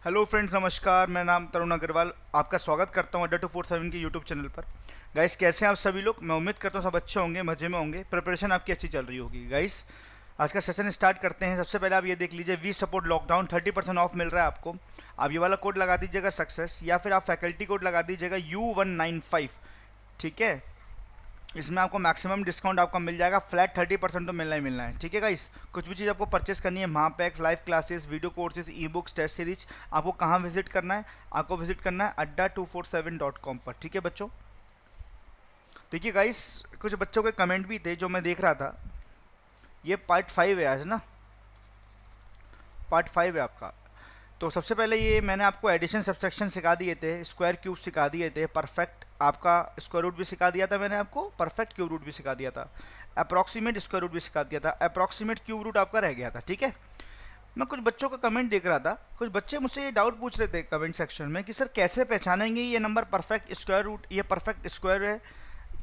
Hello friends, नमस्कार। मेरा नाम तरुण अग्रवाल, आपका स्वागत करता हूँ अड्डा 247 के यूट्यूब चैनल पर। गाइस, कैसे हैं आप सभी लोग? मैं उम्मीद करता हूँ सब अच्छे होंगे, मज़े में होंगे, प्रिपरेशन आपकी अच्छी चल रही होगी। गाइस, आज का सेशन स्टार्ट करते हैं। सबसे पहले आप ये देख लीजिए, वी सपोर्ट लॉकडाउन 30% ऑफ मिल रहा है आपको। आप ये वाला कोड लगा दीजिएगा सक्सेस, या फिर आप फैकल्टी कोड लगा दीजिएगा U195। ठीक है, इसमें आपको मैक्सिमम डिस्काउंट आपका मिल जाएगा। फ्लैट 30% तो मिलना ही मिलना है। ठीक है गाइस, कुछ भी चीज़ आपको परचेस करनी है, Mahapacks, live classes, video courses, e books, test series, आपको कहाँ विजिट करना है? आपको विजिट करना है adda247.com पर। ठीक है बच्चों, देखिए गाइस, कुछ बच्चों के कमेंट भी थे जो मैं देख रहा था। ये पार्ट 5 है आज ना, पार्ट 5 है आपका। तो सबसे पहले ये मैंने आपको एडिशन सब्सट्रैक्शन सिखा दिए थे, स्क्वायर क्यूब सिखा दिए थे, परफेक्ट आपका स्क्वायर रूट भी सिखा दिया था मैंने आपको, परफेक्ट क्यूब रूट भी सिखा दिया था, अप्रॉक्सीमेट स्क्वायर रूट भी सिखा दिया था, अप्रॉक्सीमेट क्यूब रूट आपका रह गया था। ठीक है, मैं कुछ बच्चों का कमेंट देख रहा था। कुछ बच्चे मुझसे ये डाउट पूछ रहे थे कमेंट सेक्शन में कि सर कैसे पहचानेंगे ये नंबर परफेक्ट स्क्वायर रूट, ये परफेक्ट स्क्वायर है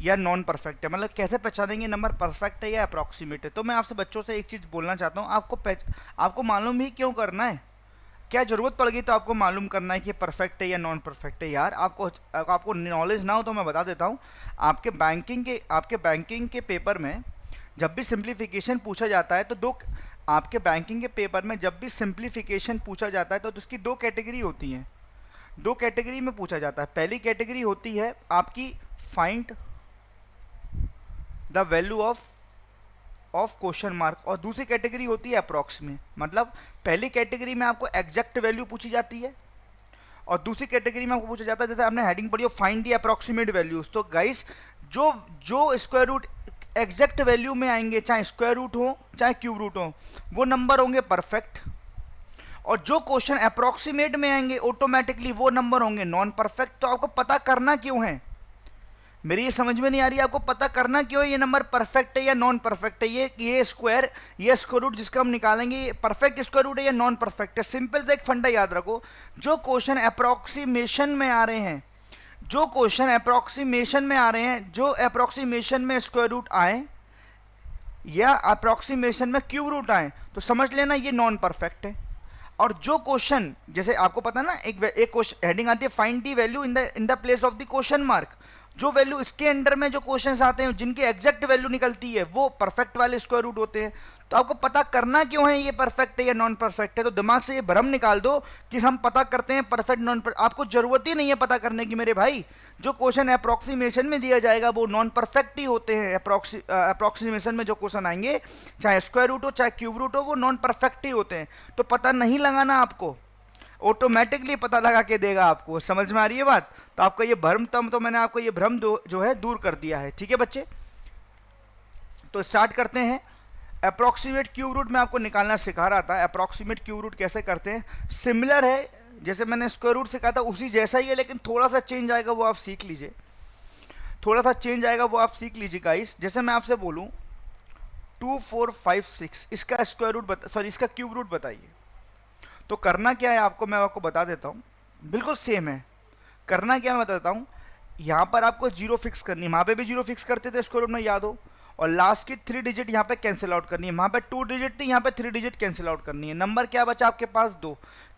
या नॉन परफेक्ट है, मतलब कैसे पहचानेंगे नंबर परफेक्ट है या अप्रॉक्सीमेट है। तो मैं आपसे बच्चों से एक चीज़ बोलना चाहता हूँ, आपको मालूम ही क्यों करना है? क्या जरूरत पड़ गई तो आपको मालूम करना है कि परफेक्ट है या नॉन परफेक्ट है? यार, आपको नॉलेज ना हो तो मैं बता देता हूँ। आपके बैंकिंग के पेपर में जब भी सिंप्लीफिकेशन पूछा जाता है तो आपके बैंकिंग के पेपर में जब भी सिंप्लीफिकेशन पूछा जाता है तो उसकी दो कैटेगरी होती हैं। दो कैटेगरी में पूछा जाता है। पहली कैटेगरी होती है आपकी find the value of question mark, और दूसरी कैटेगरी होती है अप्रॉक्स में। मतलब पहली कैटेगरी में आपको एग्जैक्ट वैल्यू पूछी जाती है और दूसरी कैटेगरी में आपको पूछा जाता है, जैसे आपने हेडिंग पढ़ी हो, फाइंड दी अप्रॉक्सीमेट वैल्यूज। तो गाइस, जो जो स्क्वायर रूट एग्जैक्ट वैल्यू में आएंगे, चाहे स्क्वायर रूट हो चाहे क्यूब रूट हो, वो नंबर होंगे परफेक्ट। और जो क्वेश्चन अप्रॉक्सीमेट में आएंगे ऑटोमेटिकली वो नंबर होंगे नॉन परफेक्ट। तो आपको पता करना क्यों है? मेरी ये समझ में नहीं आ रही है, आपको पता करना क्यों है ये नंबर परफेक्ट है या नॉन परफेक्ट है? ये स्क्वायर, ये स्क्वायर रूट जिसका हम निकालेंगे, ये परफेक्ट स्क्वायर रूट है या नॉन परफेक्ट है? सिंपल से एक फंडा याद रखो, जो क्वेश्चन अप्रॉक्सीमेशन में आ रहे हैं, जो क्वेश्चन अप्रॉक्सीमेशन में आ रहे हैं, जो अप्रॉक्सीमेशन में स्क्वायर रूट आए या अप्रॉक्सीमेशन में क्यूब रूट आए, तो समझ लेना ये नॉन परफेक्ट है। और जो क्वेश्चन, जैसे आपको पता है ना, एक क्वेश्चन हेडिंग आती है find the value in the place of the question mark. जो वैल्यू इसके अंडर में जो क्वेश्चंस आते हैं जिनकी एग्जैक्ट वैल्यू निकलती है वो परफेक्ट वाले स्क्वायर रूट होते हैं। तो आपको पता करना क्यों है ये परफेक्ट है या नॉन परफेक्ट है? तो दिमाग से ये भ्रम निकाल दो कि हम पता करते हैं परफेक्ट नॉन परफेक्ट। आपको जरूरत ही नहीं है पता करने की मेरे भाई। जो क्वेश्चन अप्रॉक्सीमेशन में दिया जाएगा वो नॉन परफेक्ट ही होते हैं। अप्रॉक्सीमेशन में जो क्वेश्चन आएंगे, चाहे स्क्वायर रूट हो चाहे क्यूब रूट हो, वो नॉन परफेक्ट ही होते हैं। तो पता नहीं लगाना, आपको ऑटोमेटिकली पता लगा के देगा आपको। समझ में आ रही है बात? तो आपका ये भ्रम, तो मैंने आपको ये भ्रम जो है दूर कर दिया है। ठीक है बच्चे, तो स्टार्ट करते हैं। अप्रॉक्सीमेट क्यूब रूट में आपको निकालना सिखा रहा था। अप्रॉक्सीमेट क्यूब रूट कैसे करते हैं, सिमिलर है जैसे मैंने स्क्वायर रूट सिखा था उसी जैसा ही है, लेकिन थोड़ा सा चेंज आएगा, वो आप सीख लीजिए। थोड़ा सा चेंज आएगा, वो आप सीख लीजिए गाइस। जैसे मैं आपसे बोलूं 2 4 5 6, इसका स्क्वायर रूट सॉरी इसका क्यूब रूट बताइए। तो करना क्या है आपको, मैं आपको बता देता हूँ। बिल्कुल सेम है। करना क्या मैं बताता हूँ। यहाँ पर आपको जीरो फिक्स करनी है, वहाँ पे भी जीरो फिक्स करते थे स्क्वायर रूट में, याद हो। और लास्ट की 3 डिजिट यहाँ पे कैंसिल आउट करनी है। वहाँ पे 2 डिजिट थी, यहाँ पे 3 डिजिट कैंसिल आउट करनी है। नंबर क्या बचा आपके पास? 2।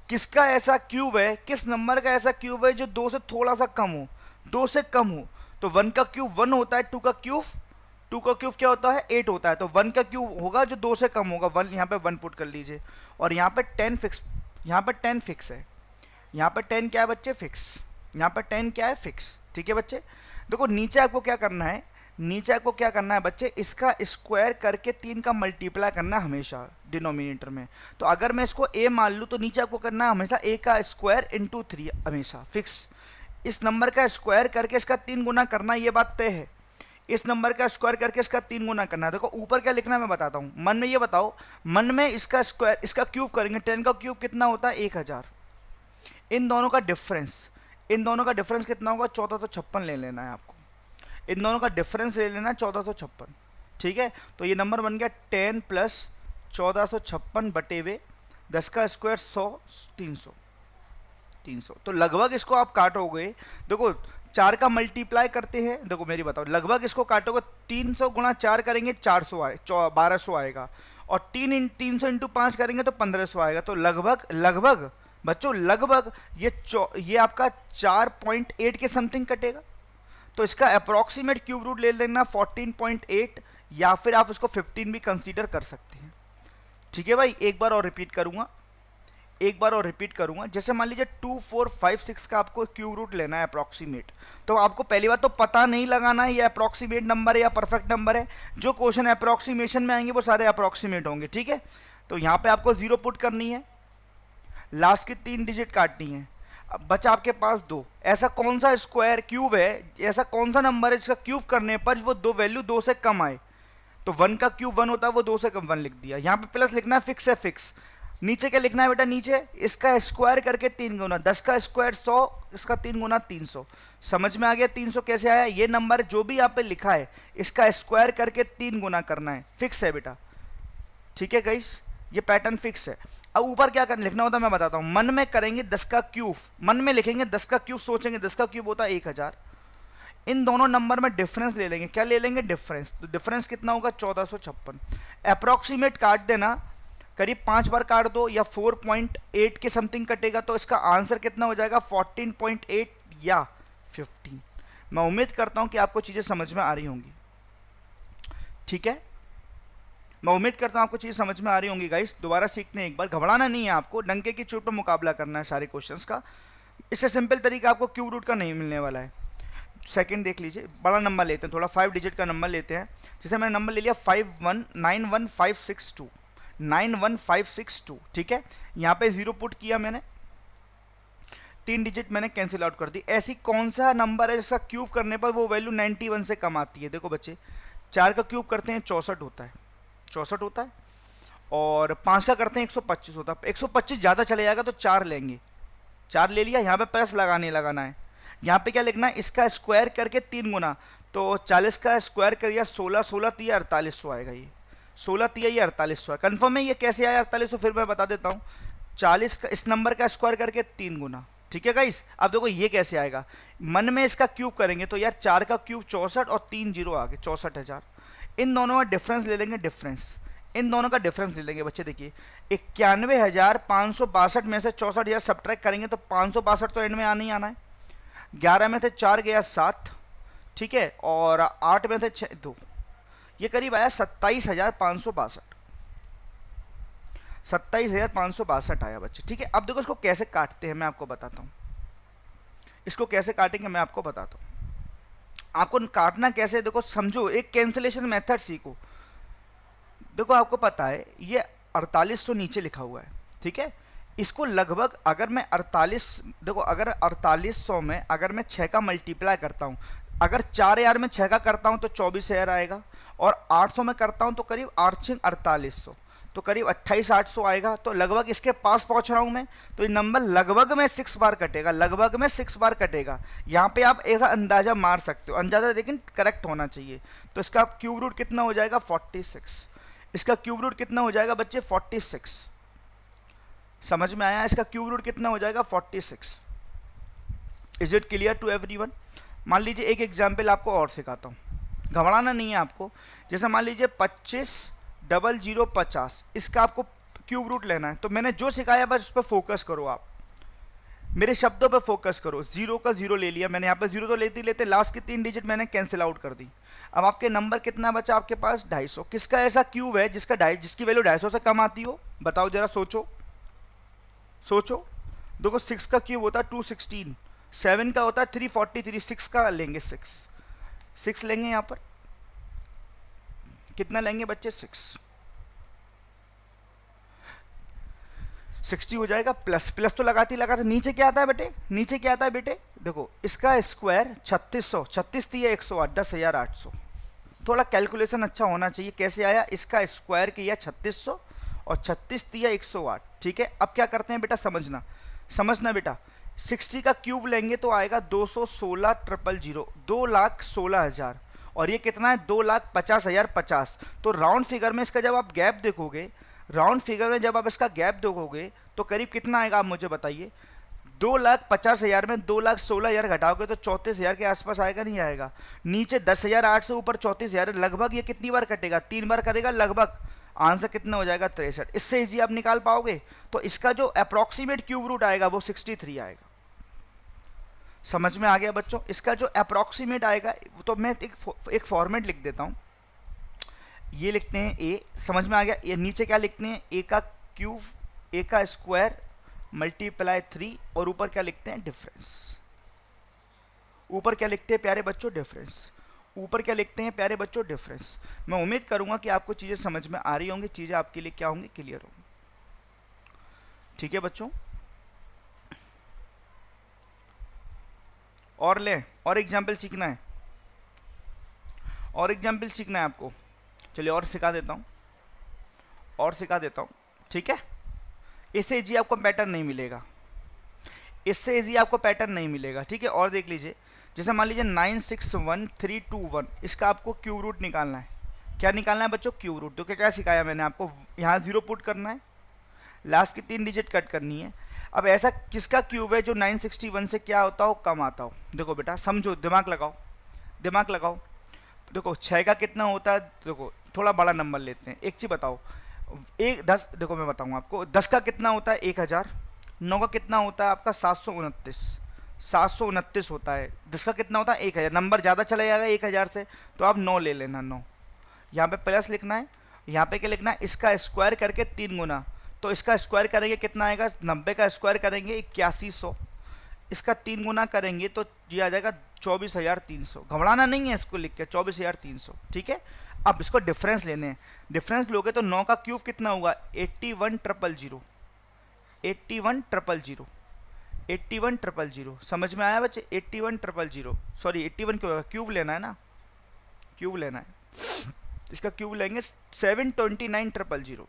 किसका ऐसा क्यूब है, किस नंबर का ऐसा क्यूब है जो 2 से थोड़ा सा कम हो, 2 से कम हो? तो 1 का क्यूब 1 होता है, 2 का क्यूब क्या होता है? 8 होता है। तो 1 का क्यूब होगा जो 2 से कम होगा। 1 यहाँ पे 1 पुट कर लीजिए। और यहाँ पे 10 फिक्स, यहाँ पर 10 फिक्स है। यहाँ पर 10 क्या है बच्चे? फिक्स। यहाँ पर 10 क्या है? फिक्स। ठीक है बच्चे, देखो नीचे आपको क्या करना है, नीचे आपको क्या करना है बच्चे, इसका स्क्वायर करके 3 का मल्टीप्लाई करना है हमेशा डिनोमिनेटर में। तो अगर मैं इसको a मान लूँ तो नीचे आपको करना है हमेशा a का स्क्वायर इंटू 3, हमेशा फिक्स। इस नंबर का स्क्वायर करके इसका 3 गुना करना, ये बात तय है। इस नंबर का स्क्वायर करके इसका 3 गुना करना है। देखो ऊपर क्या लिखना है मैं बताता हूँ। मन में ये बताओ, मन में इसका स्क्वायर, इसका क्यूब करेंगे। 10 का क्यूब कितना होता है? 1000। इन दोनों का डिफरेंस, इन दोनों का डिफरेंस कितना होगा? 1456 ले लेना है आपको। इन दोनों का डिफरेंस ले लेना है 1456। ठीक है, तो ये नंबर बन गया 10 प्लस 1456 बटे हुए 10 का स्क्वायर 100, 300। तो लगभग इसको आप काटोगे, देखो 4 का मल्टीप्लाई करते हैं, देखो मेरी बताओ, लगभग इसको काटोगे 300 गुणा 4 करेंगे 400 आए, 1200 आएगा। और 300 इंटू 5 करेंगे तो 1500 आएगा। तो लगभग बच्चों लगभग ये आपका 4.8 के समथिंग कटेगा। तो इसका अप्रोक्सीमेट क्यूब रूट ले लेना 14.8, या फिर आप इसको 15 भी कंसीडर कर सकते हैं। ठीक है भाई, एक बार और रिपीट करूंगा, जैसे मान लीजिए 2, 4, 5, 6 का आपको क्यूब रूट लेना है अप्रोक्सीमेट। तो आपको पहली बात तो पता नहीं लगाना है ये अप्रोक्सीमेट नंबर है या परफेक्ट नंबर है। जो क्वेश्चन अप्रोक्सीमेशन में आएंगे वो सारे अप्रोक्सीमेट होंगे। ठीक है, तो यहाँ पे आपको 0 पुट करनी है, लास्ट की 3 डिजिट काटनी है। अब बचा आपके पास 2। ऐसा कौन सा स्क्वायर क्यूब है, ऐसा कौन सा नंबर है जिसका क्यूब करने पर वो दो वैल्यू 2 से कम आए? तो 1 का क्यूब 1 होता है, वो 2 से कम 1 लिख दिया। यहाँ पे प्लस लिखना है, फिक्स है फिक्स। नीचे क्या लिखना है बेटा, नीचे इसका स्क्वायर करके 3 गुना, 10 का स्क्वायर 100, इसका 3 गुना 300। समझ में आ गया 300 कैसे आया? ये नंबर जो भी यहाँ पे लिखा है इसका स्क्वायर करके 3 गुना करना है, फिक्स है बेटा। ठीक है गाइस, ये पैटर्न फिक्स है। अब ऊपर क्या करना लिखना होता है मैं बताता हूँ। मन में करेंगे 10 का क्यूब, मन में लिखेंगे 10 का क्यूब, सोचेंगे 10 का क्यूब होता है 1000। इन दोनों नंबर में डिफरेंस ले लेंगे। क्या ले लेंगे? डिफरेंस। तो डिफरेंस कितना होगा? 1456। अप्रोक्सीमेट काट देना, करीब 5 बार काट दो या 4.8 के समथिंग कटेगा। तो इसका आंसर कितना हो जाएगा? 14.8 या 15। मैं उम्मीद करता हूं कि आपको चीजें समझ में आ रही होंगी। ठीक है, मैं उम्मीद करता हूं आपको चीजें समझ में आ रही होंगी गाइस। दोबारा सीखने एक बार, घबराना नहीं है आपको, डंके की चोट पर मुकाबला करना है सारे क्वेश्चंस का। इससे सिंपल तरीका आपको क्यूब रूट का नहीं मिलने वाला है। सेकंड देख लीजिए, बड़ा नंबर लेते हैं, थोड़ा 5 डिजिट का नंबर लेते हैं। जैसे मैंने नंबर ले लिया 519156 91562। ठीक है, यहाँ पे 0 पुट किया मैंने, 3 डिजिट मैंने कैंसिल आउट कर दी। ऐसी कौन सा नंबर है जिसका क्यूब करने पर वो वैल्यू 91 से कम आती है? देखो बच्चे, 4 का क्यूब करते हैं 64 होता है, 64 होता है। और 5 का करते हैं 125 होता है। 125 ज़्यादा चले जाएगा तो 4 लेंगे, 4 ले लिया। यहाँ पे प्लस लगाना है। यहाँ पे क्या लिखना है? इसका स्क्वायर करके 3 गुना। तो 40 का स्क्वायर करिए 16, 16 तिया 4800 आएगा। ये 16 तिया ये 4800 है। कन्फर्म है ये कैसे आया 4800? फिर मैं बता देता हूँ। 40 का इस नंबर का स्क्वायर करके 3 गुना। ठीक है गाइस, अब देखो ये कैसे आएगा। मन में इसका क्यूब करेंगे तो यार 4 का क्यूब 64 और 3 जीरो आ गए 64,000। इन दोनों का डिफरेंस ले लेंगे, डिफरेंस इन दोनों का डिफरेंस ले लेंगे बच्चे। देखिए 91,562 में से 64,000 सब्ट्रैक्ट करेंगे तो 562 तो एंड में आना ही आना है। 11 में से 4 गया 7, ठीक है, और 8 में से 6 2, ये करीब आया 27,562, 27,562 आया बच्चे। ठीक है, अब देखो इसको कैसे काटते हैं मैं आपको बताता हूँ। इसको कैसे काटेंगे मैं आपको बताता हूँ। आपको काटना कैसे, देखो समझो, एक कैंसिलेशन मेथड सीखो। देखो आपको पता है ये 4800 नीचे लिखा हुआ है, ठीक है। इसको लगभग अगर मैं 48, देखो अगर 4800 में अगर मैं 6 का मल्टीप्लाई करता हूँ, अगर 4000 में 6 का करता हूँ तो 24,000 आएगा, और 800 में करता हूँ तो करीब 4800, तो करीब 28,800 आएगा। तो लगभग इसके पास पहुंच रहा हूं मैं। तो ये नंबर लगभग में 6 बार कटेगा, लगभग में 6 बार कटेगा। यहाँ पे आप ऐसा अंदाजा मार सकते हो, अंदाजा लेकिन करेक्ट होना चाहिए। तो इसका क्यूब रूट कितना हो जाएगा? 46। इसका क्यूब रूट कितना हो जाएगा बच्चे? 46। समझ में आया? इसका क्यूब रूट कितना हो जाएगा? 46। Is it clear to everyone? मान लीजिए एक एग्जाम्पल आपको और सिखाता हूँ, घबराना नहीं है आपको। जैसे मान लीजिए 25,00,50, इसका आपको क्यूब रूट लेना है। तो मैंने जो सिखाया बस उस पर फोकस करो, आप मेरे शब्दों पे फोकस करो। 0 का 0 ले लिया मैंने, यहाँ पे 0 तो लेते लास्ट की 3 डिजिट मैंने कैंसिल आउट कर दी। अब आपके नंबर कितना बचा आपके पास? 250। किसका ऐसा क्यूब है जिसकी वैल्यू 250 से कम आती हो? बताओ जरा, सोचो सोचो। देखो 6 का क्यूब होता है 216, 7 का होता है 343, 6 का लेंगे 6 लेंगे। यहाँ पर कितना लेंगे बच्चे? 60 हो जाएगा। प्लस प्लस तो लगाते नीचे क्या आता है बेटे? नीचे क्या आता है बेटे? देखो इसका स्क्वायर 3600, 36 थी 108, 10,800। थोड़ा कैलकुलेशन अच्छा होना चाहिए। कैसे आया? इसका स्क्वायर किया 3600 और 36 दिया 108। ठीक है, अब क्या करते हैं बेटा? समझना बेटा। 60 का क्यूब लेंगे तो आएगा 216,000, 2,16,000, और ये कितना है? 2,50,050। तो राउंड फिगर में इसका जब आप गैप देखोगे, राउंड फिगर में जब आप इसका गैप देखोगे तो करीब कितना आएगा आप मुझे बताइए? 2,50,000 में 2,16,000 घटाओगे तो 34,000 के आसपास आएगा, नहीं आएगा? नीचे 10,800, ऊपर 34,000, लगभग ये कितनी बार कटेगा? 3 बार करेगा लगभग। आंसर कितना हो जाएगा 63। इससे इजी आप निकाल पाओगे। तो इसका जो अप्रोक्सीमेट क्यूब रूट आएगा वो 63 आएगा। समझ में आ गया बच्चों? इसका जो अप्रोक्सीमेट आएगा, तो मैं एक फॉर्मेट लिख देता हूं। ये लिखते हैं ए, समझ में आ गया? ये नीचे क्या लिखते हैं, ए का क्यूब, ए का स्क्वायर मल्टीप्लाई 3, और ऊपर क्या लिखते हैं, डिफरेंस। ऊपर क्या लिखते हैं प्यारे बच्चों, डिफरेंस। ऊपर क्या लिखते हैं प्यारे बच्चों, डिफरेंस। मैं उम्मीद करूंगा कि आपको चीजें समझ में आ रही होंगी, चीजें आपके लिए क्या होंगी, क्लियर होंगी। ठीक है बच्चों? और ले, और एग्जाम्पल सीखना है, और एग्जाम्पल सीखना है आपको। चलिए और सिखा देता हूं, और सिखा देता हूं। ठीक है? इससे इजी आपको पैटर्न नहीं मिलेगा, इससे इजी आपको पैटर्न नहीं मिलेगा। ठीक है? और देख लीजिए, जैसे मान लीजिए 961321, इसका आपको क्यूब रूट निकालना है। क्या निकालना है बच्चों, क्यूब रूट। तो क्या सिखाया मैंने आपको, यहाँ 0 पुट करना है, लास्ट की 3 डिजिट कट करनी है। अब ऐसा किसका क्यूब है जो 961 से क्या होता हो, कम आता हो। देखो बेटा समझो, दिमाग लगाओ, दिमाग लगाओ। देखो 6 का कितना होता है, देखो थोड़ा बड़ा नंबर लेते हैं। एक चीज बताओ, एक 10, देखो मैं बताऊंगा आपको, 10 का कितना होता है 1000, 9 का कितना होता है आपका 729 होता है। 10 का कितना होता है 1000, नंबर ज़्यादा चला जाएगा 1000 से, तो आप 9 ले लेना, 9 यहाँ पे प्लस लिखना है, यहाँ पे क्या लिखना है, इसका स्क्वायर करके 3 गुना। तो इसका स्क्वायर करेंगे कितना आएगा, 90 का स्क्वायर करेंगे 8100, इसका 3 गुना करेंगे तो ये आ जाएगा 24300। घबराना नहीं है इसको लिख के, 24300। ठीक है? अब इसको डिफरेंस लेने हैं। डिफरेंस लोगे तो 9 का क्यूब कितना होगा, 81000, 81000, 81000। समझ में आया बच्चे, 81000, सॉरी 81 क्यों, क्यूब लेना है ना, क्यूब लेना है। इसका क्यूब लेंगे 729000,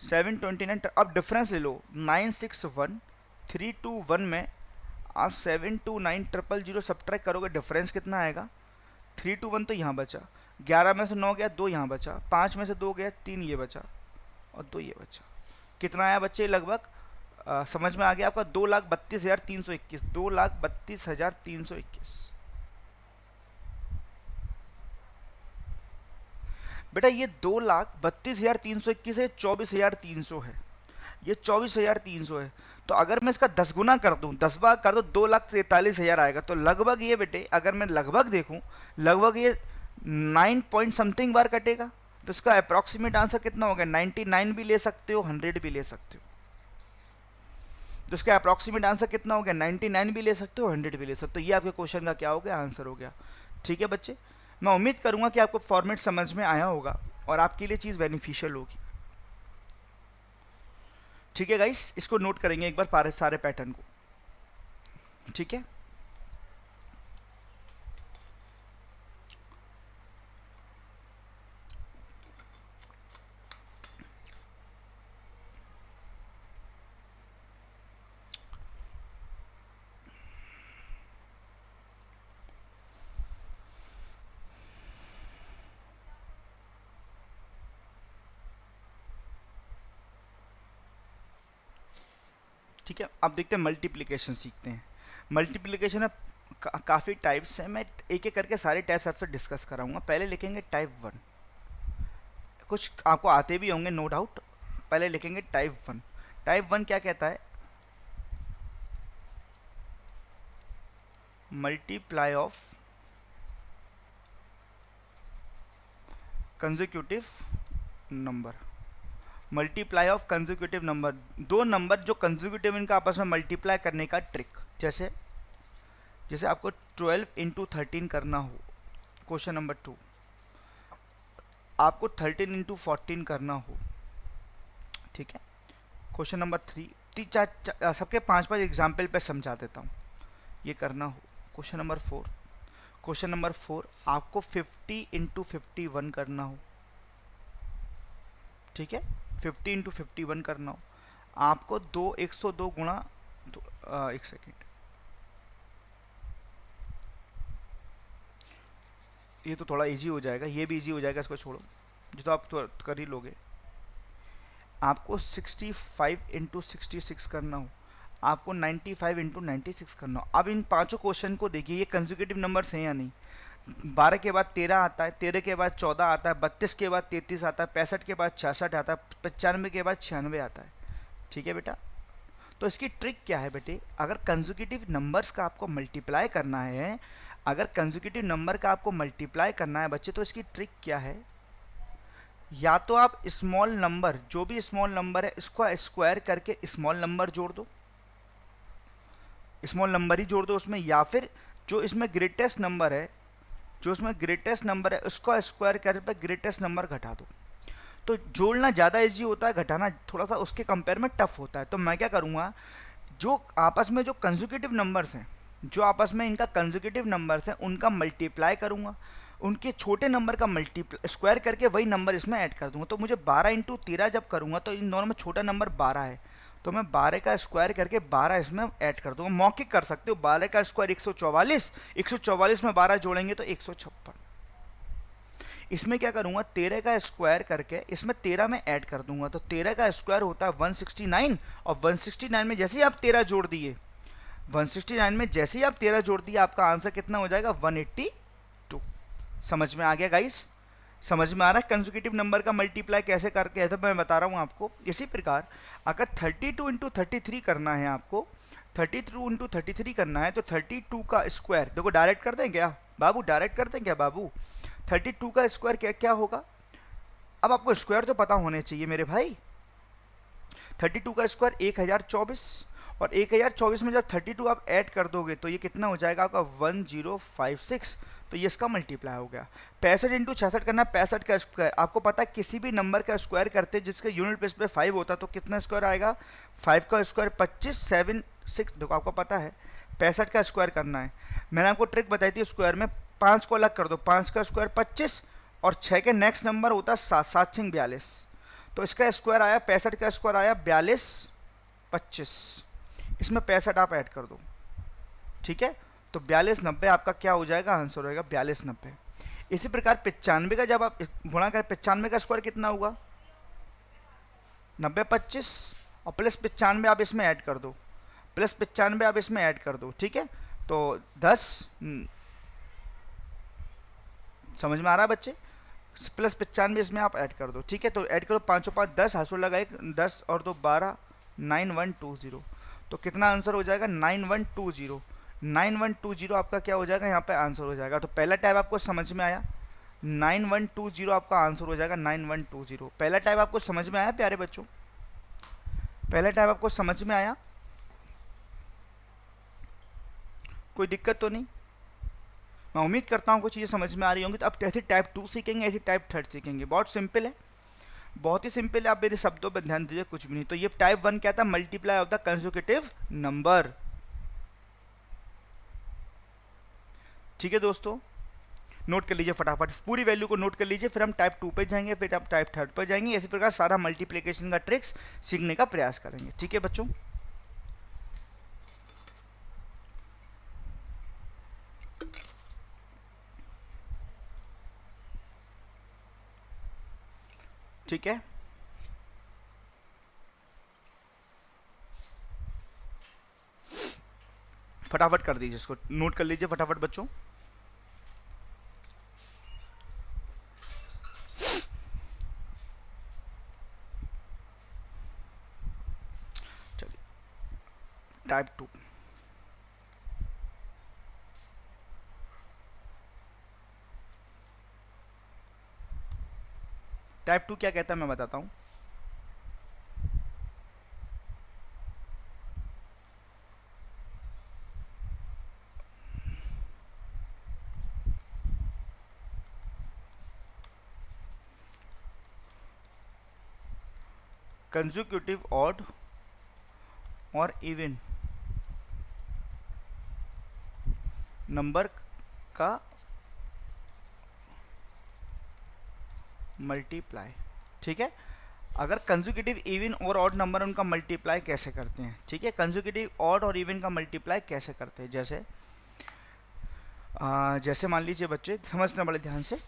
729। अब डिफरेंस ले लो, 961321 में आप 729000 सब्ट्रैक्ट करोगे, डिफरेंस कितना आएगा, 321 तो यहाँ बचा, 11 में से 9 गया, 2 यहाँ बचा, 5 में से 2 गया, 3 ये बचा, और 2 ये बचा। कितना आया बच्चे लगभग, समझ में आ गया आपका, 2,32,321, 2,32,321। बेटा ये 2,32,321 है, 24,300 है, ये 24,300 है। तो अगर मैं इसका 10 गुना कर दूं, 10 बार कर दूं, 2,43,000 आएगा। तो लगभग ये बेटे, अगर मैं लगभग देखूं, लगभग ये 9 पॉइंट समथिंग बार कटेगा। तो इसका अप्रॉक्सीमेट आंसर कितना होगा, 99 भी ले सकते हो, 100 भी ले सकते हो। तो इसका अप्रॉक्सीमेट आंसर कितना हो गया, 99 भी ले सकते हो, 100 भी ले सकते हो। ये आपके क्वेश्चन का क्या हो गया, आंसर हो गया। ठीक है बच्चे? मैं उम्मीद करूंगा कि आपको फॉर्मेट समझ में आया होगा और आपके लिए चीज़ बेनिफिशियल होगी। ठीक है गाइस, इसको नोट करेंगे एक बार सारे पैटर्न को। ठीक है? ठीक है, अब देखते हैं मल्टीप्लिकेशन सीखते हैं। मल्टीप्लिकेशन में काफ़ी टाइप्स हैं, मैं एक एक करके सारे टाइप्स आपसे डिस्कस कराऊंगा। पहले लिखेंगे टाइप 1, कुछ आपको आते भी होंगे नो डाउट। पहले लिखेंगे टाइप 1। टाइप 1 क्या कहता है, multiply of consecutive number, multiply of consecutive number. दो नंबर जो कंसेक्यूटिव इनका आपस में मल्टीप्लाई करने का ट्रिक। जैसे आपको 12 इंटू 13 करना हो, क्वेश्चन नंबर 2। आपको 13 इंटू 14 करना हो, ठीक है, क्वेश्चन नंबर 3। सबके 5-5 एग्जाम्पल पे समझा देता हूँ, ये करना हो। क्वेश्चन नंबर 4, क्वेश्चन नंबर 4 आपको 50 इंटू 51 करना हो, ठीक है, 50 इंटू 51 करना हो। आपको 102 गुणा, एक सेकेंड, ये तो थोड़ा इजी हो जाएगा, ये भी इजी हो जाएगा, इसको छोड़ो, जो तो आप तो कर ही लोगे। आपको 65 इंटू 66 करना हो, आपको 95 इंटू 96 करना हो। अब इन पांचों क्वेश्चन को देखिए, ये कंसेक्यूटिव नंबर्स हैं या नहीं। 12 के बाद 13 आता है, 13 के बाद 14 आता है, 32 के बाद 33 आता है, 65 के बाद 66 आता है, 95 के बाद 96 आता है। ठीक है बेटा, तो इसकी ट्रिक क्या है बेटे, अगर कंसेक्यूटिव नंबर्स का आपको मल्टीप्लाई करना है, अगर कंसेक्यूटिव नंबर का आपको मल्टीप्लाई करना है बच्चे, तो इसकी ट्रिक क्या है, या तो आप स्मॉल नंबर, जो भी स्मॉल नंबर है इसको स्क्वायर करके स्मॉल नंबर जोड़ दो, स्मॉल नंबर ही जोड़ दो उसमें, या फिर जो इसमें ग्रेटेस्ट नंबर है, जो इसमें ग्रेटेस्ट नंबर है उसको स्क्वायर करके ग्रेटेस्ट नंबर घटा दो। तो जोड़ना ज़्यादा इजी होता है, घटाना थोड़ा सा उसके कंपेयर में टफ होता है। तो मैं क्या करूँगा, जो आपस में जो कंसेक्यूटिव नंबर्स हैं, जो आपस में इनका कंसेक्यूटिव नंबर्स हैं, उनका मल्टीप्लाई करूँगा, उनके छोटे नंबर का मल्टीप्लाई स्क्वायर करके वही नंबर इसमें ऐड कर दूंगा। तो मुझे 12 इंटू 13 जब करूँगा तो इन दोनों में छोटा नंबर 12 है, तो मैं 12 का स्क्वायर करके 12 इसमें ऐड कर दूंगा। मौखिक कर सकते हो, 12 का स्क्वायर 144, 144 में 12 जोड़ेंगे तो 156। इसमें क्या करूंगा, 13 का स्क्वायर करके इसमें 13 में ऐड कर दूंगा, तो 13 का स्क्वायर होता है 169, और 169 में जैसे ही आप 13 जोड़ दिए, 169 में जैसे ही आप 13 जोड़ दिए, आपका आंसर कितना हो जाएगा, 182। समझ में आ गया गाइस? समझ में आ रहा है कंसेक्यूटिव नंबर का मल्टीप्लाई कैसे करके है, तो मैं बता रहा हूँ आपको। इसी प्रकार अगर 32 इंटू 33 करना है आपको, 32 इंटू 33 करना है, तो 32 का स्क्वायर, देखो डायरेक्ट कर दें क्या बाबू, डायरेक्ट करते हैं क्या बाबू, 32 का स्क्वायर क्या क्या होगा, अब आपको स्क्वायर तो पता होने चाहिए मेरे भाई। 32 का स्क्वायर 1024, और 1024 में जब 32 आप ऐड कर दोगे तो ये कितना हो जाएगा आपका 1056, तो ये इसका मल्टीप्लाई हो गया। 65 इंटू 66 करना, 65 का स्क्वायर, आपको पता है किसी भी नंबर का स्क्वायर करते जिसके यूनिट प्लेस पे 5 होता तो कितना स्क्वायर आएगा, 5 का स्क्वायर 25, 7 6, देखो आपको पता है 65 का स्क्वायर करना है। मैंने आपको ट्रिक बताई थी, स्क्वायर में 5 को अलग कर दो, 5 का स्क्वायर 25, और 6 के नेक्स्ट नंबर होता है 7, 7 6 42, तो इसका स्क्वायर आया 65 का स्क्वायर आया 42 25, इसमें 65 आप ऐड कर दो, ठीक है, तो 42 90 आपका क्या हो जाएगा, आंसर होगा 42 90। इसी प्रकार 95 का जब आप गुणा करें, 95 का स्क्वायर कितना होगा, 90 25, और प्लस 95 आप इसमें ऐड कर दो, प्लस 95 आप इसमें ऐड कर दो, ठीक है, तो 10, समझ में आ रहा है बच्चे, प्लस 95 इसमें आप ऐड कर दो, ठीक है, तो ऐड करो 5 5 10, हासुल लगा 1, 10 और 2 12, 9120, तो कितना आंसर हो जाएगा, 9120, 9120 आपका क्या हो जाएगा, यहाँ पे आंसर हो जाएगा। तो पहला टाइप आपको समझ में आया, 9120 आपका आंसर हो जाएगा, 9120। पहला टाइप आपको समझ में आया प्यारे बच्चों, पहला टाइप आपको समझ में आया, कोई दिक्कत तो नहीं, मैं उम्मीद करता हूँ कुछ चीज़ें समझ में आ रही होंगी। तो अब ऐसे टाइप 2 सीखेंगे, ऐसे टाइप 3 सीखेंगे, बहुत सिंपल है, बहुत ही सिंपल है, आप मेरे शब्दों पर ध्यान दीजिए, कुछ भी नहीं। तो ये टाइप 1 क्या था, multiply of the consecutive number, ठीक है दोस्तों, नोट कर लीजिए फटाफट, पूरी वैल्यू को नोट कर लीजिए, फिर हम टाइप 2 पे जाएंगे, फिर आप टाइप 3 पर जाएंगे, इसी प्रकार सारा मल्टीप्लिकेशन का ट्रिक्स सीखने का प्रयास करेंगे, ठीक है बच्चों। ठीक है, फटाफट कर दीजिए, इसको नोट कर लीजिए फटाफट बच्चों। चलिए टाइप 2, टाइप 2 क्या कहता है मैं बताता हूं। कंसेक्यूटिव ऑड और इवन नंबर का मल्टीप्लाई, ठीक है, अगर कंसेक्यूटिव इवन और ऑड नंबर उनका मल्टीप्लाई कैसे करते हैं, ठीक है, कंसेक्यूटिव ऑड और इवन का मल्टीप्लाई कैसे करते हैं, जैसे जैसे मान लीजिए बच्चे समझना बड़े ध्यान से,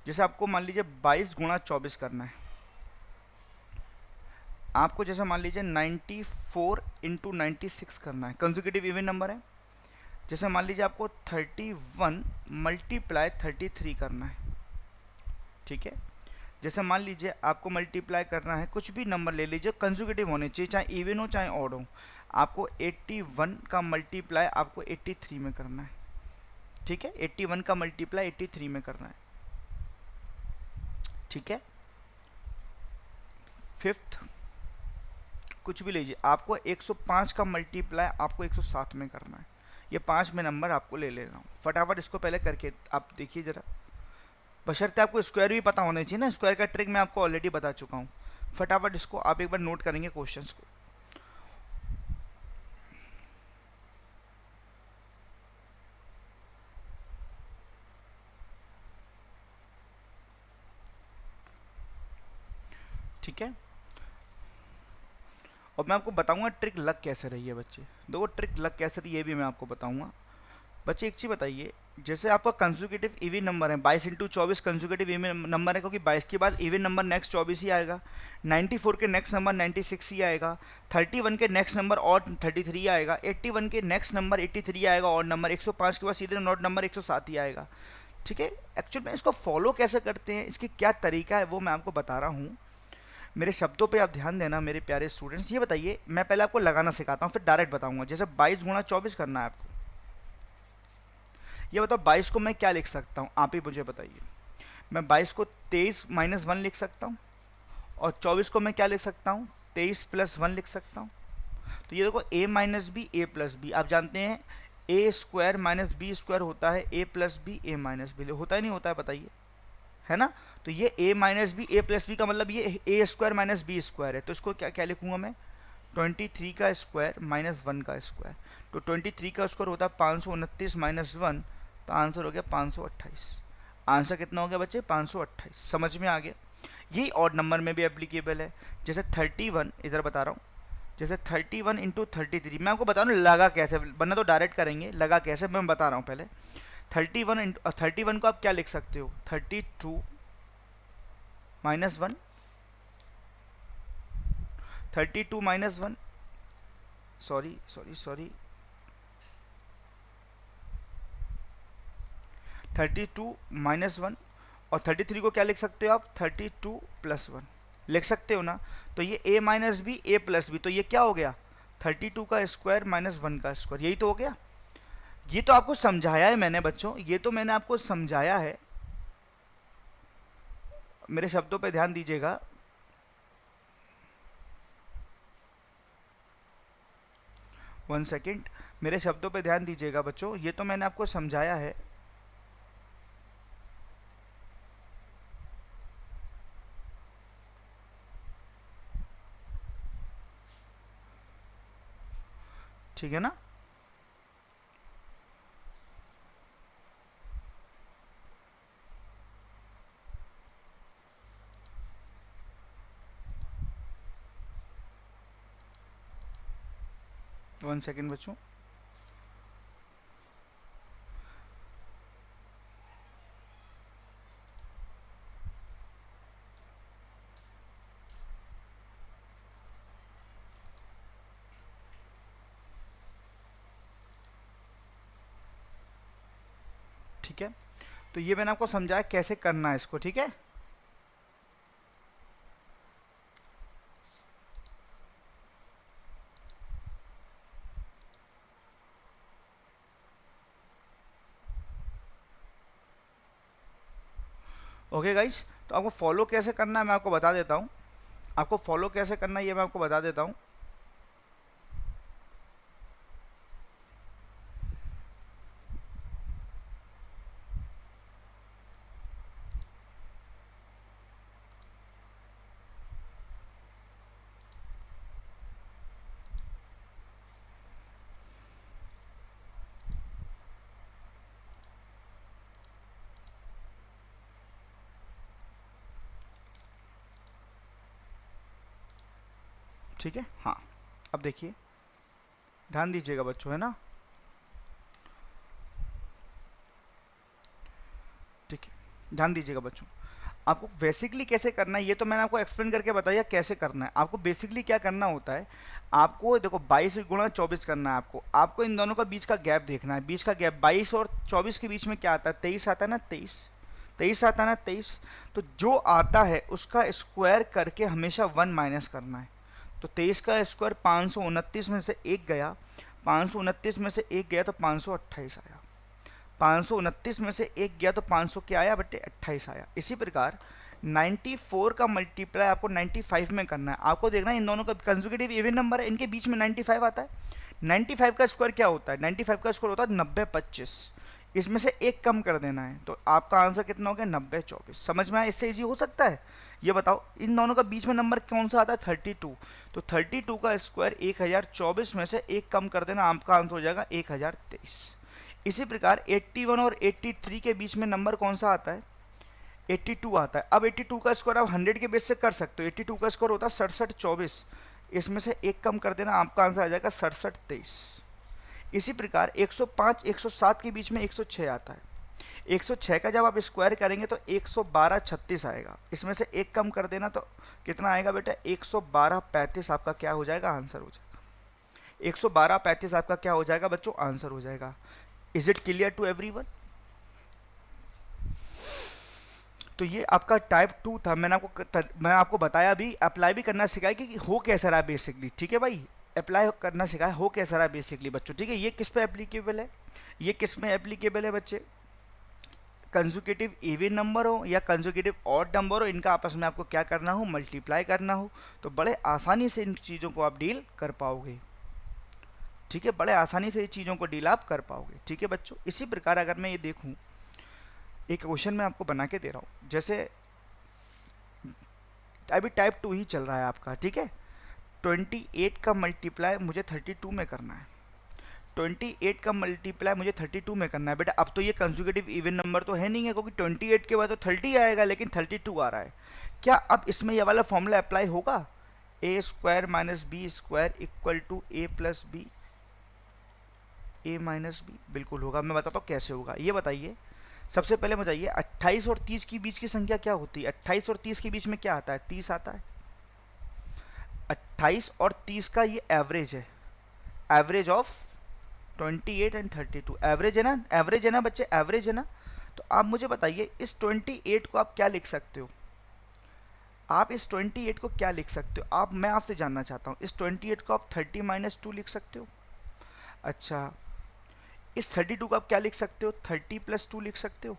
जैसे आपको मान लीजिए 22 गुणा 24 करना है, आपको जैसे मान लीजिए 94 इंटू 96 करना है, कंसेक्यूटिव इवन नंबर है, जैसे मान लीजिए आपको 31 मल्टीप्लाई 33 करना है, ठीक है। जैसे मान लीजिए आपको मल्टीप्लाई करना है, कुछ भी नंबर ले लीजिए, कंजुगेटिव होने चाहिए, चाहे इवन हो चाहे ऑड हो। आपको 81 का मल्टीप्लाई आपको 83 में करना है, ठीक है। 81 का मल्टीप्लाई 83 में करना है, ठीक है। फिफ्थ कुछ भी लीजिए, आपको 105 का मल्टीप्लाई आपको 107 में करना है। ये 5 में नंबर आपको ले रहा हूँ, फटाफट इसको पहले करके आप देखिए जरा। बशर्ते आपको स्क्वायर भी पता होना चाहिए ना, स्क्वायर का ट्रिक मैं आपको ऑलरेडी बता चुका हूँ। फटाफट इसको आप एक बार नोट करेंगे क्वेश्चंस को। ठीक है, और मैं आपको बताऊंगा ट्रिक लग कैसे रही है बच्चे। देखो ट्रिक लग कैसे रही है ये भी मैं आपको बताऊंगा। बच्चे एक चीज़ बताइए, जैसे आपका कंजुगेटिव इवन नंबर है, 22 इंटू 24 कंजुगेटिव इवन नंबर है, क्योंकि 22 के बाद इवन नंबर नेक्स्ट 24 ही आएगा। 94 के नेक्स्ट नंबर 96 ही आएगा। 31 के नेक्स्ट नंबर और 33 आएगा। 81 के नेक्स्ट नंबर 83 आएगा और नंबर 105 के बाद सीधे नॉट नंबर 107 ही आएगा, ठीक है। एक्चुअल में इसको फॉलो कैसे करते हैं, इसकी क्या तरीका है वो मैं आपको बता रहा हूँ। मेरे शब्दों पे आप ध्यान देना मेरे प्यारे स्टूडेंट्स। ये बताइए, मैं पहले आपको लगाना सिखाता हूँ फिर डायरेक्ट बताऊंगा। जैसे 22 गुणा 24 करना है आपको, ये बताओ 22 को मैं क्या लिख सकता हूँ, आप ही मुझे बताइए। मैं 22 को 23 माइनस 1 लिख सकता हूँ, और 24 को मैं क्या लिख सकता हूँ, 23 प्लस 1 लिख सकता हूँ। तो ये देखो a minus B A plus B, आप जानते हैं A square minus B square होता है A plus B A minus B, होता है नहीं होता है बताइए, है ना। तो ये a minus B A plus B का मतलब ये A square minus B square है। तो इसको क्या क्या लिखूंगा मैं, 23 का स्क्वायर माइनस 1 का स्क्वायर। तो 23 का स्क्वायर होता है 529 माइनस 1, तो आंसर हो गया 528। आंसर कितना हो गया बच्चे, 528। समझ में आ गया। यही ऑड नंबर में भी एप्लीकेबल है। जैसे 31 इधर बता रहा हूँ, जैसे 31 इंटू 33, मैं आपको बता रहा हूँ लगा कैसे, वरना तो डायरेक्ट करेंगे, लगा कैसे मैं बता रहा हूँ पहले। 31 को आप क्या लिख सकते हो, 32 minus 1, 32 minus 1, sorry sorry sorry 32 minus 1, और 33 को क्या लिख सकते हो आप, 32 प्लस 1 लिख सकते हो ना। तो ये a minus B A plus B, तो ये क्या हो गया, 32 का स्क्वायर माइनस 1 का स्क्वायर, यही तो हो गया। ये तो आपको समझाया है मैंने बच्चों, ये तो मैंने आपको समझाया है, मेरे शब्दों पे ध्यान दीजिएगा। वन सेकेंड, मेरे शब्दों पे ध्यान दीजिएगा बच्चों, ये तो मैंने आपको समझाया है। ठीक है ना। वन सेकेंड बच्चों, ठीक है। तो ये मैंने आपको समझाया कैसे करना है इसको, ठीक है। ओके गाइस, तो आपको फॉलो कैसे करना है मैं आपको बता देता हूँ। आपको फॉलो कैसे करना है ये मैं आपको बता देता हूँ। ठीक है, हाँ। अब देखिए, ध्यान दीजिएगा बच्चों, है ना। ठीक है, ध्यान दीजिएगा बच्चों। आपको बेसिकली कैसे करना है ये तो मैंने आपको एक्सप्लेन करके बताया कैसे करना है। आपको बेसिकली क्या करना होता है, आपको देखो 22 गुणा 24 करना है। आपको इन दोनों का बीच का गैप देखना है। बीच का गैप 22 और 24 के बीच में क्या आता है, 23 आता है ना, 23 आता है ना, 23। तो जो आता है उसका स्क्वायर करके हमेशा 1 माइनस करना है। तो 23 का स्क्वायर 529 में से एक गया, 529 में से एक गया तो 528 आया। 529 में से एक गया तो 500 क्या आया बटे 28 आया। इसी प्रकार 94 का मल्टीप्लाई आपको 95 में करना है। आपको देखना है इन दोनों का कंसेक्यूटिव इवन नंबर है, इनके बीच में 95 आता है। 95 का स्क्वायर क्या होता है, 95 का स्क्वायर होता है 90 25। इसमें से एक कम कर देना है तो आपका आंसर कितना हो गया 90 24। समझ में आया, इससे इजी हो सकता है। ये बताओ इन दोनों का बीच में नंबर कौन सा आता है 32। तो 32 का स्क्वायर 1024 में से एक कम कर देना, आपका आंसर हो जाएगा 1023। इसी प्रकार 81 और 83 के बीच में नंबर कौन सा आता है, 82 आता है। अब 82 का स्क्वायर आप 100 के बेस से कर सकते हो। 82 का स्क्वायर होता है 67 24, इसमें से एक कम कर देना, आपका आंसर आ जाएगा 67 23। इसी प्रकार 105 107 के बीच में 106 आता है। 106 का जब आप स्क्वायर करेंगे तो 112 36 आएगा, इसमें से एक कम कर देना तो कितना आएगा बेटा 112 35। आपका क्या हो जाएगा, आंसर हो जाएगा 112 35। आपका क्या हो जाएगा बच्चों, आंसर हो जाएगा। Is it clear to everyone? तो ये आपका टाइप 2 था। मैं आपको बताया भी, अप्लाई भी करना सिखाया कि हो कैसा रहा बेसिकली। ठीक है भाई, अप्लाई करना सिखाया हो कैसा रहा बेसिकली बच्चों। ठीक है, ये किस पे एप्लीकेबल है, ये किस में एप्लीकेबल है बच्चे, कंसेक्यूटिव इवन नंबर हो या कंसेक्यूटिव ऑड नंबर हो, इनका आपस में आपको क्या करना हो, मल्टीप्लाई करना हो, तो बड़े आसानी से इन चीज़ों को आप डील कर पाओगे। ठीक है, बड़े आसानी से ये चीज़ों को डील आप कर पाओगे। ठीक है बच्चों, इसी प्रकार अगर मैं ये देखूं, एक क्वेश्चन मैं आपको बना के दे रहा हूँ, जैसे अभी टाइप 2 ही चल रहा है आपका। ठीक है, 28 का मल्टीप्लाई मुझे 32 में करना है। 28 का मल्टीप्लाई मुझे 32 में करना है। बेटा अब तो ये कंसेक्यूटिव इवन नंबर तो है नहीं है, क्योंकि 28 के बाद तो 30 आएगा, लेकिन 32 आ रहा है। क्या अब इसमें ये वाला फॉर्मूला अप्लाई होगा, A square minus B square equal to A plus B, A minus B? बिल्कुल होगा। मैं बताता हूँ कैसे होगा, ये बताइए। सबसे पहले बताइए 28 और 30 की बीच की संख्या क्या होती है? 28 और 30 के बीच में क्या आता है, 30 आता है। 28 और 30 का ये एवरेज है, एवरेज ऑफ 28 एंड 32। एवरेज है ना, एवरेज है ना बच्चे, एवरेज है ना। तो आप मुझे बताइए इस 28 को आप क्या लिख सकते हो, आप इस 28 को क्या लिख सकते हो? मैं आपसे जानना चाहता हूँ, इस 28 को आप 30 माइनस 2 लिख सकते हो। अच्छा, इस 32 को आप क्या लिख सकते हो, 30 प्लस 2 लिख सकते हो।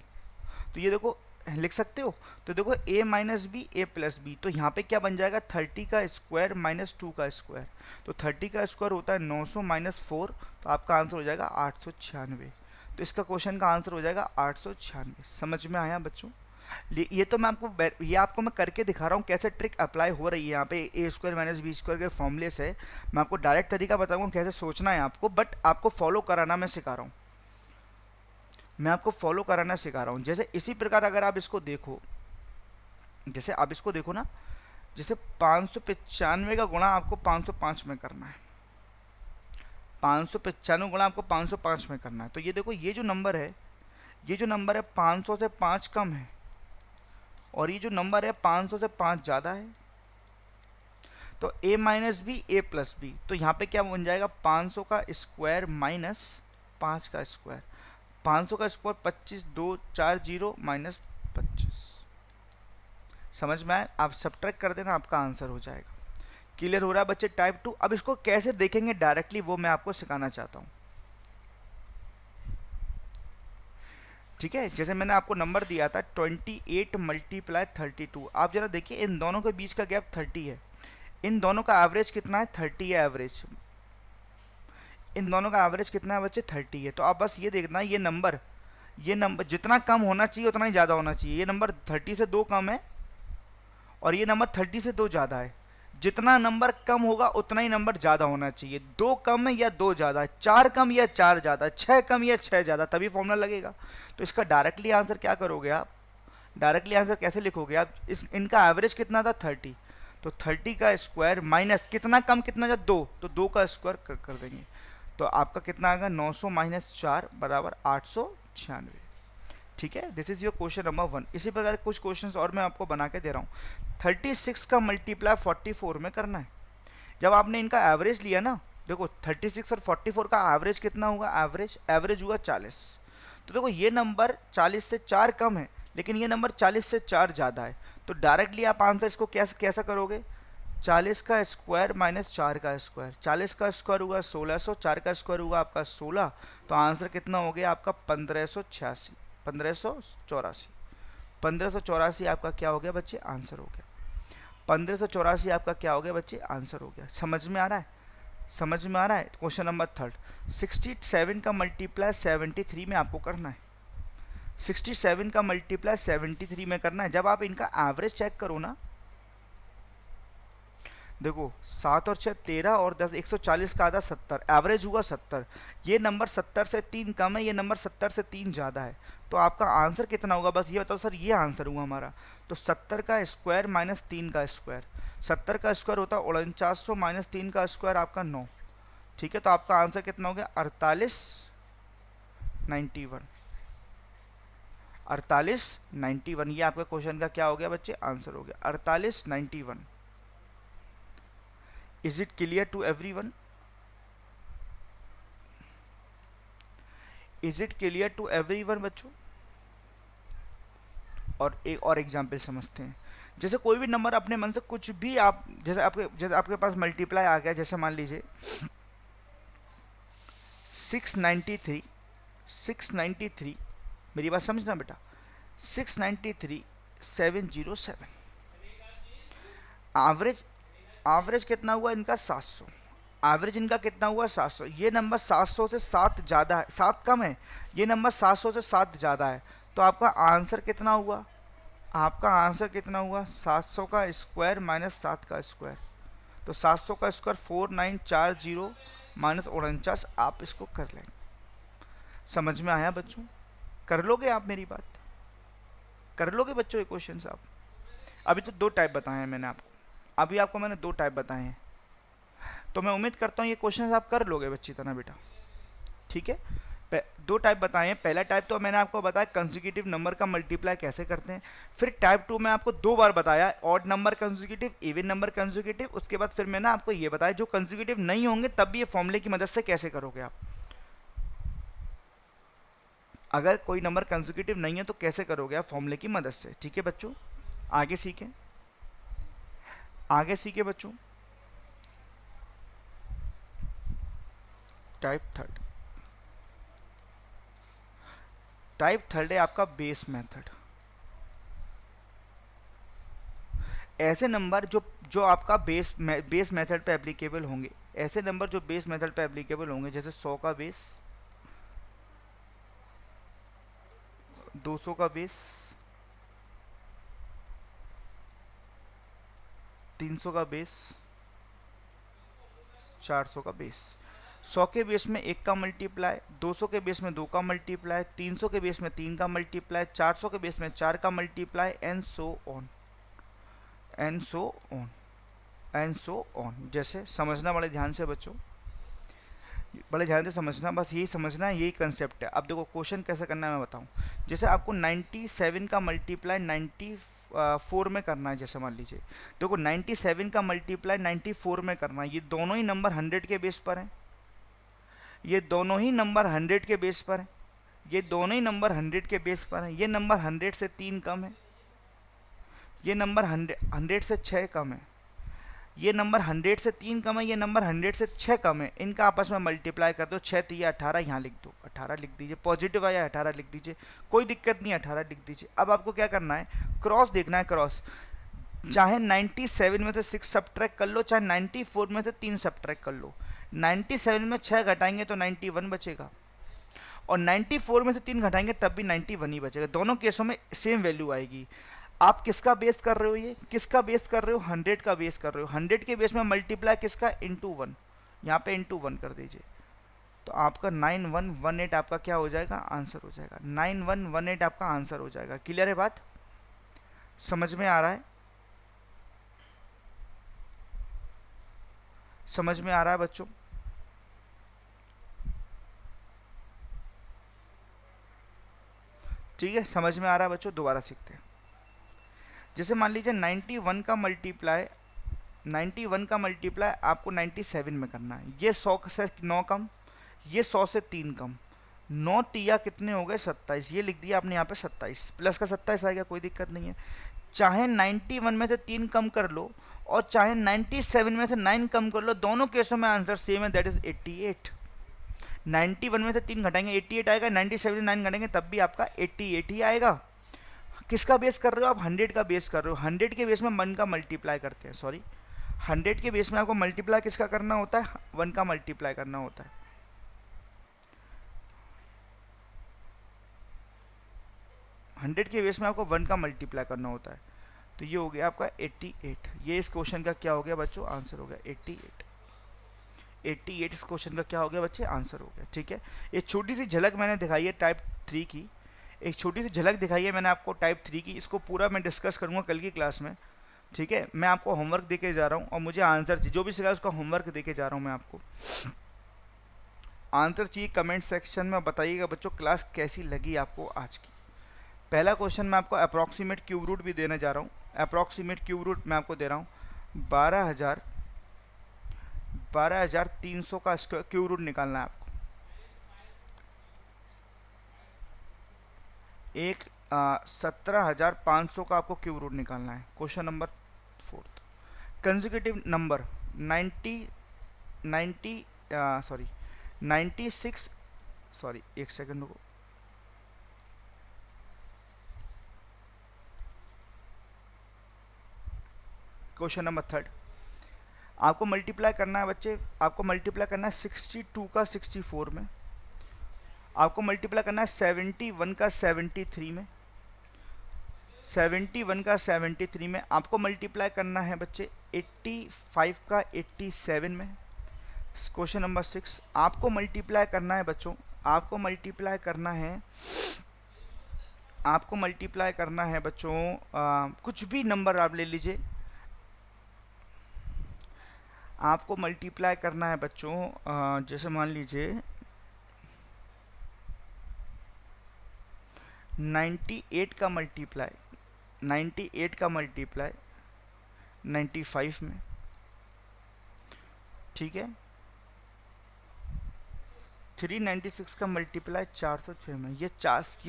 तो ये देखो लिख सकते हो। तो देखो a minus B A plus B, तो यहाँ पे क्या बन जाएगा 30 का स्क्वायर माइनस 2 का स्क्वायर। तो 30 का स्क्वायर होता है 900 माइनस 4, तो आपका आंसर हो जाएगा 896। तो इसका क्वेश्चन का आंसर हो जाएगा 896। समझ में आया बच्चों? ये तो मैं आपको मैं करके दिखा रहा हूँ कैसे ट्रिक अप्लाई हो रही है यहाँ पे। ए स्क्वायर माइनस बी स्क्वायर के फॉर्मूले से मैं आपको डायरेक्ट तरीका बताऊँगा कैसे सोचना है आपको, बट आपको फॉलो कराना मैं सिखा रहा हूँ, मैं आपको फॉलो कराना सिखा रहा हूँ। जैसे इसी प्रकार अगर आप इसको देखो, जैसे आप इसको देखो ना, जैसे 595 का गुणा आपको 505 में करना है, 595 गुणा आपको 505 में करना है। तो ये देखो ये जो नंबर है, ये जो नंबर है 500 से 5 कम है, और ये जो नंबर है 500 से 5 ज़्यादा है। तो a minus B A plus B, तो यहाँ पे क्या बन जाएगा 500 का स्क्वायर माइनस 5 का स्क्वायर। 500 का स्क्वायर 25, 2 4 0 माइनस 25। समझ में आए? आप सब्ट्रैक्ट कर देना, आपका आंसर हो जाएगा। क्लियर हो रहा है बच्चे टाइप 2? अब इसको कैसे देखेंगे डायरेक्टली वो मैं आपको सिखाना चाहता हूँ। ठीक है, जैसे मैंने आपको नंबर दिया था 28 मल्टीप्लाई 32। आप जरा देखिए इन दोनों के बीच का गैप 30 है, इन दोनों का एवरेज कितना है 30 है एवरेज, इन दोनों का एवरेज कितना है बच्चे 30 है। तो आप बस ये देखना ये नंबर जितना कम होना चाहिए उतना ही ज़्यादा होना चाहिए। ये नंबर 30 से 2 कम है और ये नंबर 30 से 2 ज़्यादा है। जितना नंबर कम होगा उतना ही नंबर ज़्यादा होना चाहिए। 2 कम है या 2 ज़्यादा है, 4 कम या 4 ज़्यादा, 6 कम या 6 ज़्यादा, तभी फॉर्मूला लगेगा। तो इसका डायरेक्टली आंसर क्या करोगे आप, डायरेक्टली आंसर कैसे लिखोगे आप, इनका एवरेज कितना था 30, तो 30 का स्क्वायर माइनस कितना कम कितना ज़्यादा 2, तो 2 का स्क्वायर कर देंगे। तो आपका कितना आएगा 900 माइनस 4 बराबर 896। ठीक है, this is your question number 1। इसी प्रकार कुछ क्वेश्चंस और मैं आपको बना के दे रहा हूँ। 36 का मल्टीप्लाई 44 में करना है। जब आपने इनका एवरेज लिया ना, देखो 36 और 44 का एवरेज कितना होगा, एवरेज हुआ 40। तो देखो ये नंबर 40 से 4 कम है, लेकिन ये नंबर 40 से 4 ज़्यादा है। तो डायरेक्टली आप आंसर इसको कैसा करोगे, 40 का स्क्वायर माइनस 4 का स्क्वायर। 40 का स्क्वायर हुआ 1600, 4 का स्क्वायर हुआ आपका 16। तो आंसर कितना हो गया आपका 1586, 1584। 1584 आपका क्या हो गया बच्चे, आंसर हो गया। 1584 आपका क्या हो गया बच्चे, आंसर हो गया। समझ में आ रहा है, समझ में आ रहा है। क्वेश्चन नंबर 3, 67 का मल्टीप्लाई 73 में आपको करना है। 67 का मल्टीप्लाई 73 में करना है। जब आप इनका एवरेज चेक करो ना, देखो 7 और 6 13 और 10, 140 का आधा 70, एवरेज हुआ 70। ये नंबर 70 से 3 कम है, ये नंबर 70 से 3 ज़्यादा है। तो आपका आंसर कितना होगा, बस ये बताओ सर। ये आंसर हुआ हमारा। तो 70 का स्क्वायर माइनस 3 का स्क्वायर, 70 का स्क्वायर होता है 4900 माइनस 3 का स्क्वायर आपका 9। ठीक है, तो आपका आंसर कितना हो गया, 4891। 4891 ये आपके क्वेश्चन का क्या हो गया बच्चे, आंसर हो गया 4891। Is it clear to everyone? Is it clear to everyone बच्चों? और एक और एग्जाम्पल समझते हैं। जैसे कोई भी नंबर अपने मन से कुछ भी आप, जैसे आपके पास मल्टीप्लाई आ गया, जैसे मान लीजिए 693, 693, मेरी बात समझना बेटा, 693 707। एवरेज एवरेज कितना हुआ इनका, 700। एवरेज इनका कितना हुआ, 700। ये नंबर 700 से 7 ज़्यादा है, 7 कम है। ये नंबर 700 से 7 ज़्यादा है। तो आपका आंसर कितना हुआ, आपका आंसर कितना हुआ, 700 का स्क्वायर माइनस 7 का स्क्वायर। तो 700 का स्क्वायर 4940 माइनस 49। आप इसको कर लेंगे। समझ में आया बच्चों? कर लोगे आप मेरी बात, कर लोगे बच्चों ये क्वेश्चन आप? अभी तो 2 टाइप बताए हैं मैंने आपको, अभी आपको मैंने 2 टाइप बताए हैं। तो मैं उम्मीद करता हूँ ये क्वेश्चन आप कर लोगे बच्ची तरह बेटा। ठीक है, 2 टाइप बताए हैं। पहला टाइप तो मैंने आपको बताया कंसेक्यूटिव नंबर का मल्टीप्लाई कैसे करते हैं। फिर टाइप 2 में आपको 2 बार बताया, odd number consecutive, even number consecutive. उसके बाद फिर मैंने आपको ये बताया जो कंसेक्यूटिव नहीं होंगे तब भी ये फॉर्मूले की मदद से कैसे करोगे आप। अगर कोई नंबर कंसेक्यूटिव नहीं है तो कैसे करोगे आप फॉर्मूले की मदद से। ठीक है बच्चों, आगे सीखें, आगे सीखे बच्चों। टाइप 3, टाइप 3 है आपका बेस मेथड। ऐसे नंबर जो जो आपका बेस मेथड पे एप्लीकेबल होंगे, ऐसे नंबर जो बेस मेथड पे एप्लीकेबल होंगे, जैसे 100 का बेस, 200 का बेस, 300 का बेस, 400 का बेस। 100 के बेस में 1 का मल्टीप्लाई, 200 के बेस में 2 का मल्टीप्लाई, 300 के बेस में 3 का मल्टीप्लाई, 400 के बेस में 4 का multiply, and so on, and so on, and so on. जैसे समझना बड़े ध्यान से बच्चों, बड़े ध्यान से समझना, बस यही समझना है, यही कंसेप्ट है। अब देखो क्वेश्चन कैसे करना है मैं बताऊं। जैसे आपको 97 का मल्टीप्लाई 94 में करना है। जैसे मान लीजिए देखो 97 का मल्टीप्लाई 94 में करना है। ये दोनों ही नंबर 100 के बेस पर हैं, ये दोनों ही नंबर 100 के बेस पर हैं, ये दोनों ही नंबर 100 के बेस पर हैं। ये नंबर 100 से 3 कम है, ये नंबर 100 से 6 कम है, ये नंबर 100 से 3 कम है, ये नंबर 100 से 6 कम है। इनका आपस में मल्टीप्लाई कर दो, 6 3 18, यहाँ लिख दो 18 लिख दीजिए। पॉजिटिव आया 18 लिख दीजिए, कोई दिक्कत नहीं, 18 लिख दीजिए। अब आपको क्या करना है, क्रॉस देखना है, क्रॉस। चाहे 97 में से 6 सब्ट्रैक्ट कर लो, चाहे 94 में से 3 सब्ट्रैक्ट कर लो। 97 में 6 घटाएंगे तो 91 बचेगा, और 94 में से 3 घटाएंगे तब भी 91 ही बचेगा। दोनों केसों में सेम वैल्यू आएगी। आप किसका बेस कर रहे हो, ये किसका बेस कर रहे हो, 100 का बेस कर रहे हो। 100 के बेस में मल्टीप्लाई किसका, इंटू 1, यहाँ पे इंटू 1 कर दीजिए। तो आपका 9118 आपका क्या हो जाएगा, आंसर हो जाएगा। 9118 आपका आंसर हो जाएगा। क्लियर है बात, समझ में आ रहा है, समझ में आ रहा है बच्चों? ठीक है, समझ में आ रहा है बच्चों? दोबारा सीखते हैं। जैसे मान लीजिए 91 का मल्टीप्लाई, 91 का मल्टीप्लाई आपको 97 में करना है। ये 100 से 9 कम, ये 100 से 3 कम, 9 तिया कितने हो गए? 27। ये लिख दिया आपने यहाँ पे 27, प्लस का 27 आएगा, कोई दिक्कत नहीं है। चाहे 91 में से 3 कम कर लो और चाहे 97 में से 9 कम कर लो, दोनों केसों में आंसर सेम है, दैट इज 88। 91 में से 3 घटाएंगे 88 आएगा, 97 में 9 घटाएंगे तब भी आपका 88 ही आएगा। किसका बेस कर रहे हो आप? 100 का बेस कर रहे हो। 100 के बेस में 1 का मल्टीप्लाई करते हैं, सॉरी 100 के बेस में आपको मल्टीप्लाई किसका करना होता है? 1 का मल्टीप्लाई करना होता है। हंड्रेड के बेस में आपको 1 का मल्टीप्लाई करना होता है। तो ये हो गया आपका 88। ये इस क्वेश्चन का क्या हो गया बच्चों? आंसर हो गया 88। 88 इस क्वेश्चन का क्या हो गया बच्चे? आंसर हो गया। ठीक है, एक छोटी सी झलक मैंने दिखाई है टाइप 3 की, एक छोटी सी झलक दिखाई है मैंने आपको टाइप 3 की। इसको पूरा मैं डिस्कस करूंगा कल की क्लास में। ठीक है, मैं आपको होमवर्क देके जा रहा हूँ और मुझे आंसर जो भी सिखा उसका होमवर्क देके जा रहा हूँ मैं आपको। आंसर चाहिए कमेंट सेक्शन में, बताइएगा बच्चों क्लास कैसी लगी आपको आज की। पहला क्वेश्चन मैं आपको अप्रॉक्सीमेट क्यूब रूट भी देने जा रहा हूँ। अप्रॉक्सीमेट क्यूब रूट मैं आपको दे रहा हूँ 12,300 का क्यूब रूट निकालना है आपको। एक 17,500 का आपको क्यूब रूट निकालना है। Question number 4, consecutive number 96, sorry एक सेकंड रुको, क्वेश्चन नंबर 3 आपको मल्टीप्लाई करना है बच्चे, आपको मल्टीप्लाई करना है 62 का 64 में, आपको मल्टीप्लाई करना है 71 का 73 में, 71 का 73 में, आपको मल्टीप्लाई करना है बच्चे 85 का 87 में। क्वेश्चन नंबर 6 आपको मल्टीप्लाई करना है बच्चों, आपको मल्टीप्लाई करना है, आपको मल्टीप्लाई करना है बच्चों कुछ भी नंबर आप ले लीजिए, आपको मल्टीप्लाई करना है बच्चों जैसे मान लीजिए 98 का मल्टीप्लाई, 98 का मल्टीप्लाई 95 में। ठीक है, 396 का मल्टीप्लाई 406 में। ये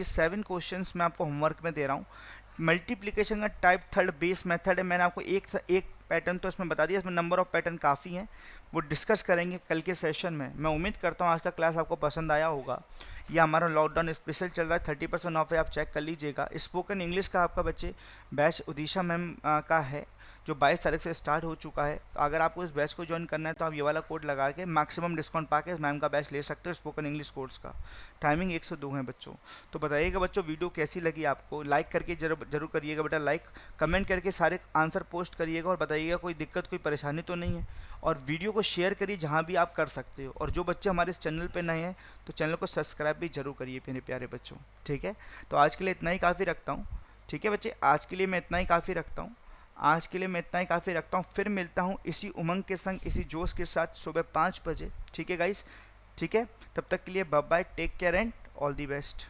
7 क्वेश्चंस मैं आपको होमवर्क में दे रहा हूँ। मल्टीप्लिकेशन का टाइप 3 बेस मेथड है। मैंने आपको एक पैटर्न तो इसमें बता दिया, इसमें नंबर ऑफ पैटर्न काफ़ी हैं, वो डिस्कस करेंगे कल के सेशन में। मैं उम्मीद करता हूँ आज का क्लास आपको पसंद आया होगा। ये हमारा लॉकडाउन स्पेशल चल रहा है, 30% ऑफ है, आप चेक कर लीजिएगा। स्पोकन इंग्लिश का आपका बच्चे बैच उदिशा मैम का है जो 22 तारीख से स्टार्ट हो चुका है। तो अगर आपको इस बैच को ज्वाइन करना है तो आप ये वाला कोड लगा के मैक्सिमम डिस्काउंट पाके मैम का बैच ले सकते हो स्पोकन इंग्लिश कोर्स का। टाइमिंग 1 से 2 है बच्चों। तो बताइएगा बच्चों वीडियो कैसी लगी आपको, लाइक करके जरूर करिएगा बेटा लाइक, कमेंट करके सारे आंसर पोस्ट करिएगा और बताइएगा कोई दिक्कत कोई परेशानी तो नहीं है। और वीडियो को शेयर करिए जहाँ भी आप कर सकते हो। और जो बच्चे हमारे इस चैनल पर नए हैं तो चैनल को सब्सक्राइब भी जरूर करिए मेरे प्यारे बच्चों। ठीक है, तो आज के लिए इतना ही काफ़ी रखता हूँ। ठीक है बच्चे, आज के लिए मैं इतना ही काफ़ी रखता हूँ, आज के लिए मैं इतना ही काफ़ी रखता हूँ। फिर मिलता हूँ इसी उमंग के संग, इसी जोश के साथ सुबह 5 बजे। ठीक है गाइस, ठीक है, तब तक के लिए bye bye, take care and all the best.